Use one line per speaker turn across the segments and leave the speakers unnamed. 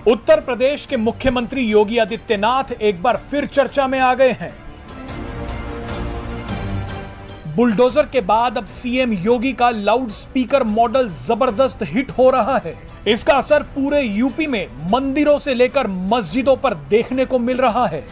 उत्तर प्रदेश के मुख्यमंत्री योगी आदित्यनाथ एक बार फिर चर्चा में आ गए हैं। बुलडोजर के बाद अब सीएम योगी का लाउड स्पीकर मॉडल जबरदस्त हिट हो रहा है। इसका असर पूरे यूपी में मंदिरों से लेकर मस्जिदों पर देखने को मिल रहा है।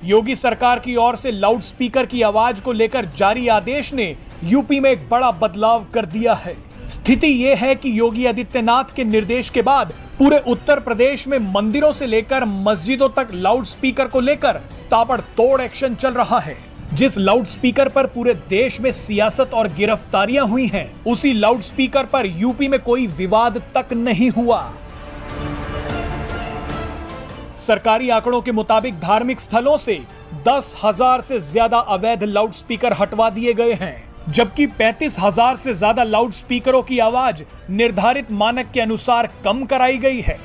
योगी सरकार की ओर से लाउड स्पीकर की आवाज को लेकर जारी आदेश ने यूपी में एक बड़ा बदलाव कर दिया है। स्थिति यह है कि योगी आदित्यनाथ के निर्देश के बाद पूरे उत्तर प्रदेश में मंदिरों से लेकर मस्जिदों तक लाउड स्पीकर को लेकर ताबड़तोड़ एक्शन चल रहा है। जिस लाउड स्पीकर पर पूरे देश में सियासत और गिरफ्तारियां हुई हैं, उसी लाउड स्पीकर पर यूपी में कोई विवाद तक नहीं हुआ। सरकारी आंकड़ों के मुताबिक धार्मिक स्थलों से 10,000 से ज्यादा अवैध लाउड स्पीकर हटवा दिए गए हैं, जबकि 35,000 से ज्यादा लाउड स्पीकरों की आवाज निर्धारित मानक के अनुसार कम कराई गई है।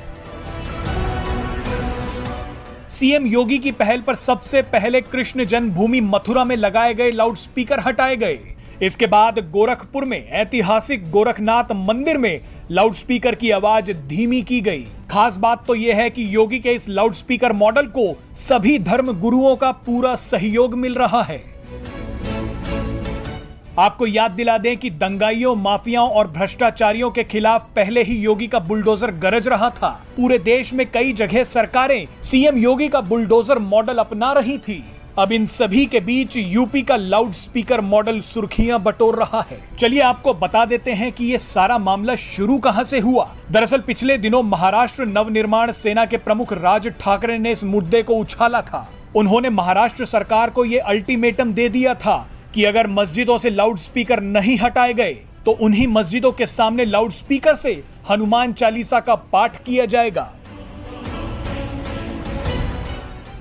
सीएम योगी की पहल पर सबसे पहले कृष्ण जन्मभूमि मथुरा में लगाए गए लाउड स्पीकर हटाए गए। इसके बाद गोरखपुर में ऐतिहासिक गोरखनाथ मंदिर में लाउड स्पीकर की आवाज धीमी की गई। खास बात तो यह है कि योगी के इस लाउड स्पीकर मॉडल को सभी धर्म गुरुओं का पूरा सहयोग मिल रहा है। आपको याद दिला दें कि दंगाइयों, माफियाओं और भ्रष्टाचारियों के खिलाफ पहले ही योगी का बुलडोजर गरज रहा था। पूरे देश में कई जगह सरकारें सीएम योगी का बुलडोजर मॉडल अपना रही थी। अब इन सभी के बीच यूपी का लाउड स्पीकर मॉडल सुर्खियां बटोर रहा है। चलिए आपको बता देते हैं कि ये सारा मामला शुरू कहां से हुआ। दरअसल पिछले दिनों महाराष्ट्र नवनिर्माण सेना के प्रमुख राज ठाकरे ने इस मुद्दे को उछाला था। उन्होंने महाराष्ट्र सरकार को ये अल्टीमेटम दे दिया था कि अगर मस्जिदों से लाउड स्पीकर नहीं हटाए गए तो उन्हीं मस्जिदों के सामने लाउड स्पीकर से हनुमान चालीसा का पाठ किया जाएगा।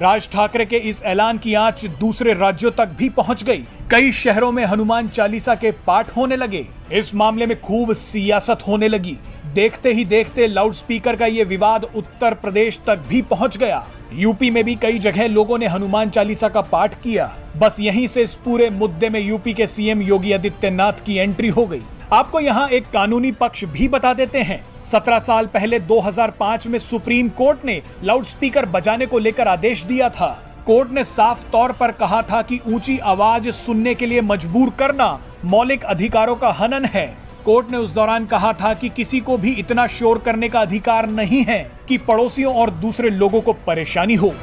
राज ठाकरे के इस ऐलान की आंच दूसरे राज्यों तक भी पहुंच गई। कई शहरों में हनुमान चालीसा के पाठ होने लगे। इस मामले में खूब सियासत होने लगी। देखते ही देखते लाउड स्पीकर का यह विवाद उत्तर प्रदेश तक भी पहुंच गया। यूपी में भी कई जगह लोगों ने हनुमान चालीसा का पाठ किया। बस यहीं से इस पूरे मुद्दे में यूपी के सीएम योगी आदित्यनाथ की एंट्री हो गई। आपको यहाँ एक कानूनी पक्ष भी बता देते हैं। 17 साल पहले 2005 में सुप्रीम कोर्ट ने लाउड स्पीकर बजाने को लेकर आदेश दिया था। कोर्ट ने साफ तौर पर कहा था कि ऊंची आवाज सुनने के लिए मजबूर करना मौलिक अधिकारों का हनन है। कोर्ट ने उस दौरान कहा था कि किसी को भी इतना शोर करने का अधिकार नहीं है कि पड़ोसियों और दूसरे लोगों को परेशानी हो।